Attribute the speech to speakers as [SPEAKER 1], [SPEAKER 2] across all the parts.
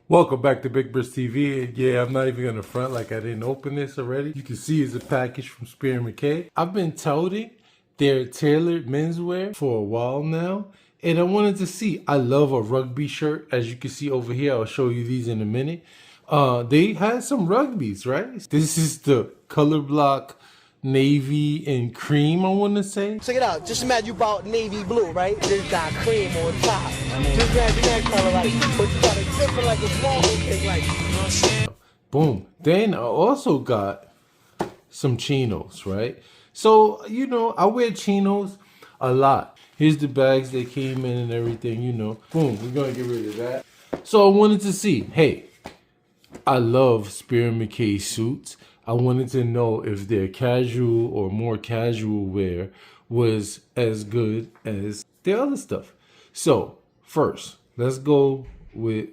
[SPEAKER 1] Welcome back to Big Bris TV. Yeah, I'm not even gonna front like I didn't open this already. You can see it's a package from Spier Mackay. I've been touting their tailored menswear for a while now, and I wanted to see. I love a rugby shirt, as you can see over here. I'll show you these in a minute. They had some rugbies, right? This is the color block navy and cream, I want to say.
[SPEAKER 2] Check it out. Just imagine you bought navy blue, right? This got cream on top. Just imagine that color, like, but you got it different like a small thing, like, you know what I'm saying?
[SPEAKER 1] Boom. Then I also got some chinos, right? So, you know, I wear chinos a lot. Here's the bags they came in and everything, you know. Boom, we're going to get rid of that. So I wanted to see, hey, I love Spier Mackay suits. I wanted to know if their casual or more casual wear was as good as their other stuff. So first, let's go with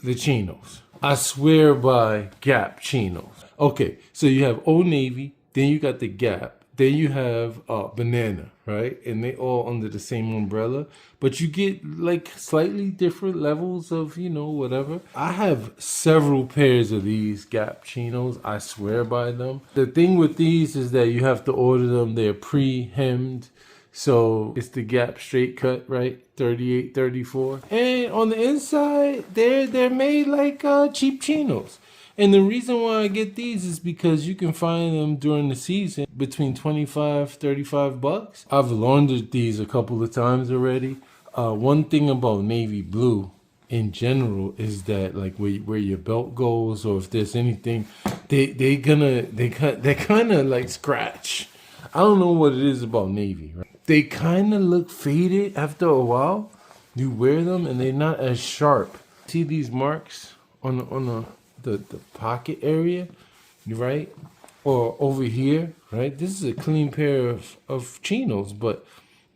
[SPEAKER 1] the chinos. I swear by Gap chinos. Okay, so you have Old Navy, then you got the Gap, then you have Banana, right? And they all under the same umbrella, but you get like slightly different levels of, you know, whatever. I have several pairs of these Gap chinos. I swear by them. The thing with these is that you have to order them. They're pre-hemmed. So it's the Gap straight cut, right? 38, 34. And on the inside, they're made like cheap chinos. And the reason why I get these is because you can find them during the season between 25, 35 bucks. I've laundered these a couple of times already. One thing about navy blue in general is that like where your belt goes, or if there's anything, they kind of like scratch. I don't know what it is about navy, right? They kind of look faded after a while. You wear them and they're not as sharp. See these marks on the pocket area, right? Or over here, right? This is a clean pair of chinos, but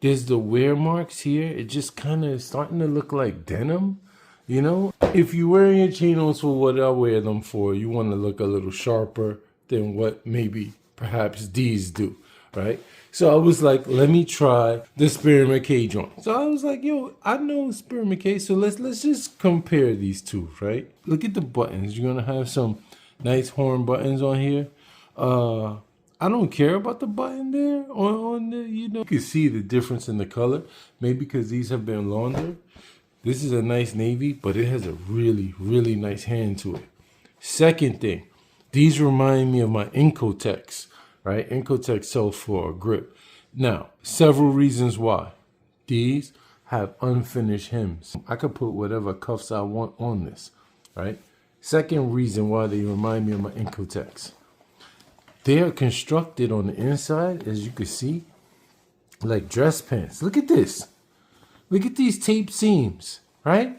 [SPEAKER 1] there's the wear marks here. It just kind of starting to look like denim, you know? If you're wearing your chinos for what I wear them for, you want to look a little sharper than what maybe perhaps these do, right? So I was like, let me try the Spier Mackay joint. So I was like, yo, I know Spier Mackay, so let's just compare these two, right? Look at the buttons. You're gonna have some nice horn buttons on here. I don't care about the button there on the, you know. You can see the difference in the color, maybe because these have been laundered. This is a nice navy, but it has a really, really nice hand to it. Second thing, these remind me of my Incotex. Right? Incotex sells for a grip. Now, several reasons why. These have unfinished hems. I could put whatever cuffs I want on this, right? Second reason why they remind me of my Incotex. They are constructed on the inside, as you can see, like dress pants. Look at this. Look at these tape seams, right?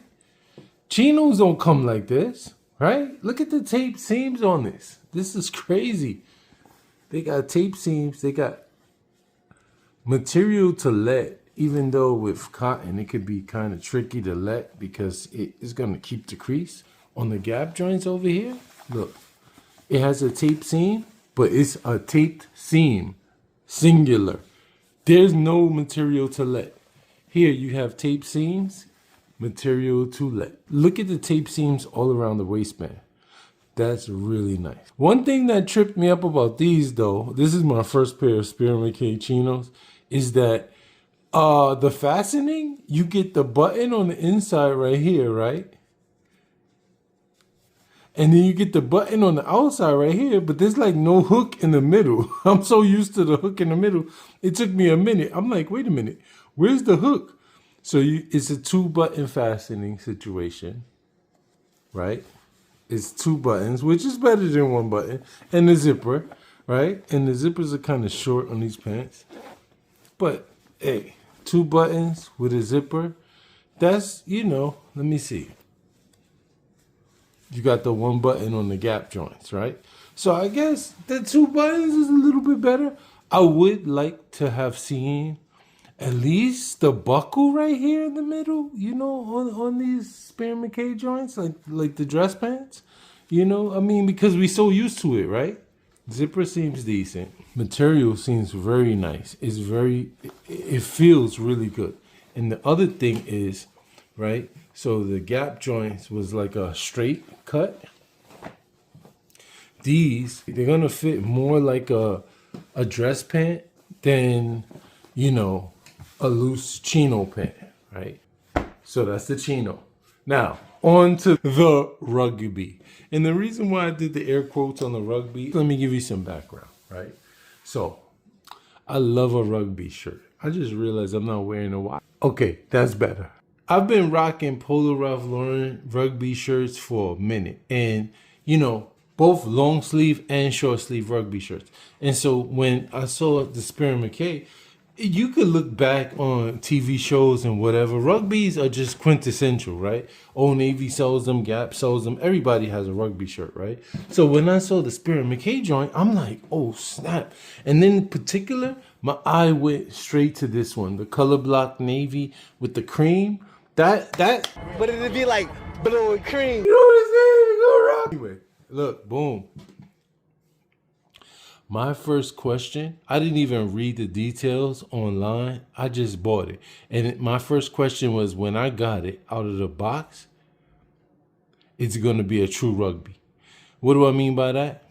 [SPEAKER 1] Chinos don't come like this, right? Look at the tape seams on this. This is crazy. They got tape seams. They got material to let, even though with cotton, it could be kind of tricky to let because it is going to keep the crease. On the Gap joints over here, look, it has a tape seam, but it's a taped seam, singular. There's no material to let. Here you have tape seams, material to let. Look at the tape seams all around the waistband. That's really nice. One thing that tripped me up about these, though, this is my first pair of Spier Mackay chinos, is that the fastening, you get the button on the inside right here, right? And then you get the button on the outside right here, but there's like no hook in the middle. I'm so used to the hook in the middle. It took me a minute. I'm like, wait a minute, where's the hook? So it's a 2-button fastening situation, right? It's 2 buttons, which is better than 1 button, and the zipper, right? And the zippers are kind of short on these pants. But, hey, 2 buttons with a zipper, that's, you know, let me see. You got the 1 button on the Gap joints, right? So I guess the 2 buttons is a little bit better. I would like to have seen at least the buckle right here in the middle, you know, on these Spier Mackay joints, like the dress pants, you know, I mean, because we're so used to it, right? Zipper seems decent. Material seems very nice. It feels really good. And the other thing is, right, So the gap joints was like a straight cut. These, they're gonna fit more like a dress pant than, you know, a loose chino pant, right? So that's the chino. Now, on to the rugby. And the reason why I did the air quotes on the rugby, let me give you some background, right? So, I love a rugby shirt. I just realized I'm not wearing a watch. Okay, that's better. I've been rocking Polo Ralph Lauren rugby shirts for a minute. And, you know, both long sleeve and short sleeve rugby shirts. And so when I saw the Spier Mackay, you could look back on TV shows and whatever. Rugbies are just quintessential, right? Old Navy sells them, Gap sells them. Everybody has a rugby shirt, right? So when I saw the Spier Mackay joint, I'm like, oh snap. And then in particular, my eye went straight to this one, the color block navy with the cream. That.
[SPEAKER 2] But it'd be like blue and cream.
[SPEAKER 1] You know what I'm saying? Go rock. Anyway, look, boom. My first question, I didn't even read the details online. I just bought it. And my first question was, when I got it out of the box, it's going to be a true rugby. What do I mean by that?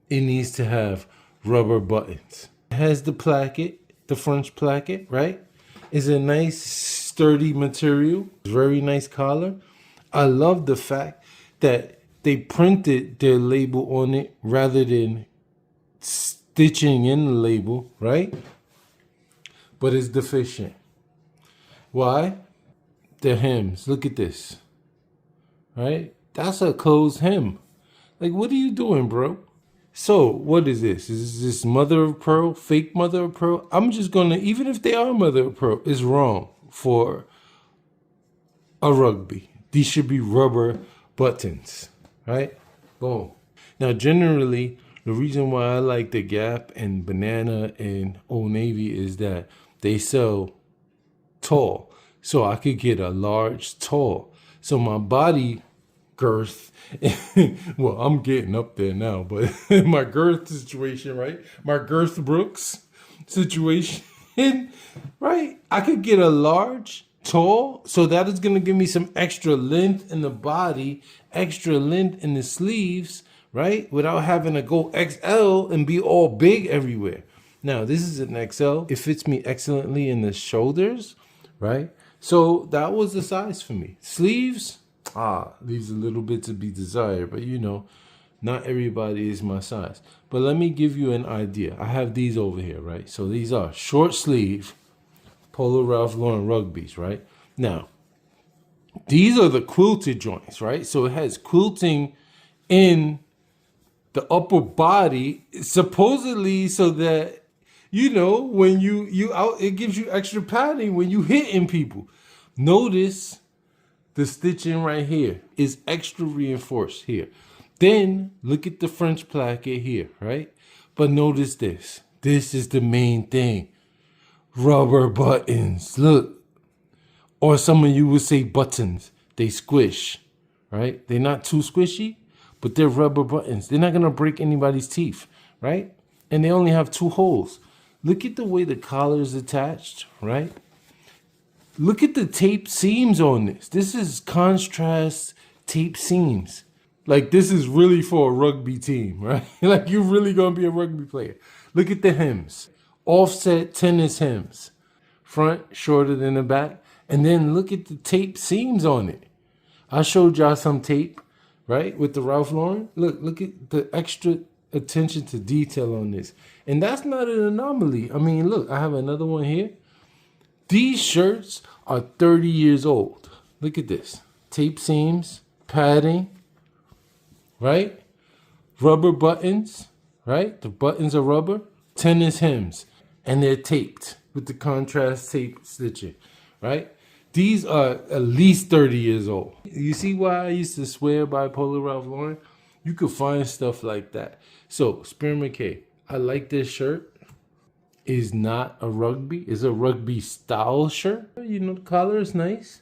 [SPEAKER 1] It needs to have rubber buttons. It has the placket, the French placket, right? It's a nice sturdy material. Very nice collar. I love the fact that they printed their label on it rather than stitching in the label, right? But it's deficient. Why? The hems. Look at this. Right? That's a closed hem. Like, what are you doing, bro? So, what is this? Is this mother of pearl? Fake mother of pearl? I'm just gonna, even if they are mother of pearl, it's wrong for a rugby. These should be rubber buttons, right? Boom. Now, generally, the reason why I like the Gap and Banana and Old Navy is that they sell tall. So I could get a large tall. So my body girth, well, I'm getting up there now, but my girth situation, right? My girth Brooks situation, right? I could get a large, tall, so that is going to give me some extra length in the body, extra length in the sleeves, right? Without having to go XL and be all big everywhere. Now, this is an XL. It fits me excellently in the shoulders, right? So that was the size for me. Sleeves, leaves a little bit to be desired, but you know, not everybody is my size. But let me give you an idea. I have these over here, right? So these are short sleeve Polo Ralph Lauren rugbies, right? Now, these are the quilted joints, right? So it has quilting in the upper body, supposedly so that, you know, when you out, it gives you extra padding when you hitting people. Notice the stitching right here is extra reinforced here. Then look at the French placket here, right? But notice this. This is the main thing. Rubber buttons, look. Or some of you would say buttons. They squish, right? They're not too squishy, but they're rubber buttons. They're not gonna break anybody's teeth, right? And they only have 2 holes. Look at the way the collar is attached, right? Look at the tape seams on this. This is contrast tape seams. Like, this is really for a rugby team, right? Like, you're really gonna be a rugby player. Look at the hems. Offset tennis hems. Front shorter than the back. And then look at the tape seams on it. I showed y'all some tape, right, with the Ralph Lauren. Look at the extra attention to detail on this. And that's not an anomaly. I mean, look, I have another one here. These shirts are 30 years old. Look at this. Tape seams, padding, right? Rubber buttons, right? The buttons are rubber. Tennis hems. And they're taped with the contrast tape stitching, right? These are at least 30 years old. You see why I used to swear by Polo Ralph Lauren? You could find stuff like that. So, Spier Mackay, I like this shirt. It's not a rugby. It's a rugby style shirt. You know, the collar is nice.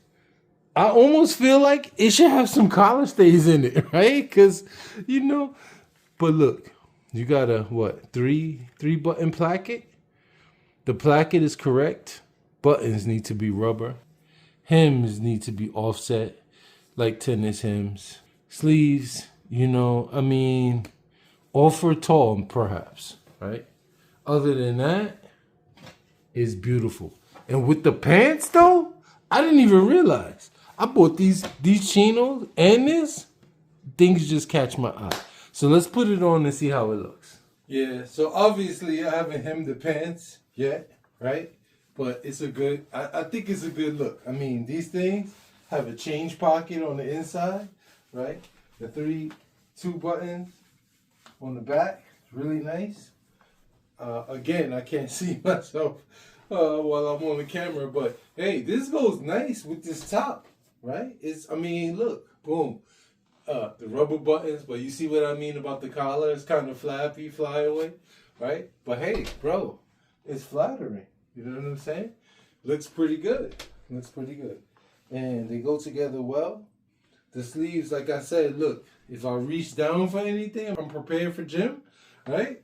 [SPEAKER 1] I almost feel like it should have some collar stays in it, right? Because, you know, but look, you got a, what, three button placket? The placket is correct. Buttons need to be rubber. Hems need to be offset. like tennis hems. Sleeves, you know, I mean, all for tall, perhaps, right? Other than that, it's beautiful. And with the pants, though, I didn't even realize. I bought these chinos and this. Things just catch my eye. So let's put it on and see how it looks. Yeah, so obviously I haven't hemmed the pants yet, right? But it's a good, I think it's a good look. I mean, these things have a change pocket on the inside, right? The two buttons on the back, really nice. Again, I can't see myself while I'm on the camera, but hey, this goes nice with this top, right? I mean, look, boom. The rubber buttons, but you see what I mean about the collar? It's kind of flappy, fly away, right? But hey, bro, it's flattering. You know what I'm saying? Looks pretty good. Looks pretty good. And they go together well. The sleeves, like I said, look, if I reach down for anything, I'm prepared for gym, right?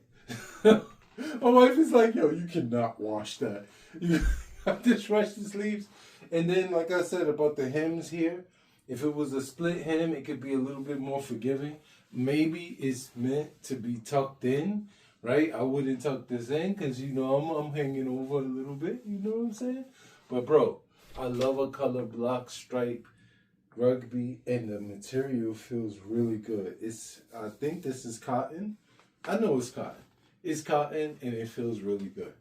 [SPEAKER 1] My wife is like, yo, you cannot wash that. You have to stretch the sleeves. And then, like I said about the hems here, if it was a split hem, it could be a little bit more forgiving. Maybe it's meant to be tucked in, right? I wouldn't tuck this in because, you know, I'm hanging over a little bit. You know what I'm saying? But, bro, I love a color block stripe rugby, and the material feels really good. I think this is cotton. I know it's cotton. It's cotton, and it feels really good.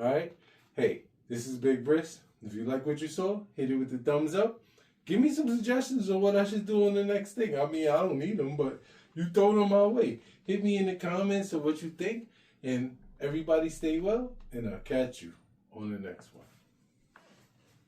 [SPEAKER 1] All right? Hey, this is Big Bris. If you like what you saw, hit it with the thumbs up. Give me some suggestions on what I should do on the next thing. I mean, I don't need them, but you throw them my way. Hit me in the comments of what you think. And everybody stay well, and I'll catch you on the next one.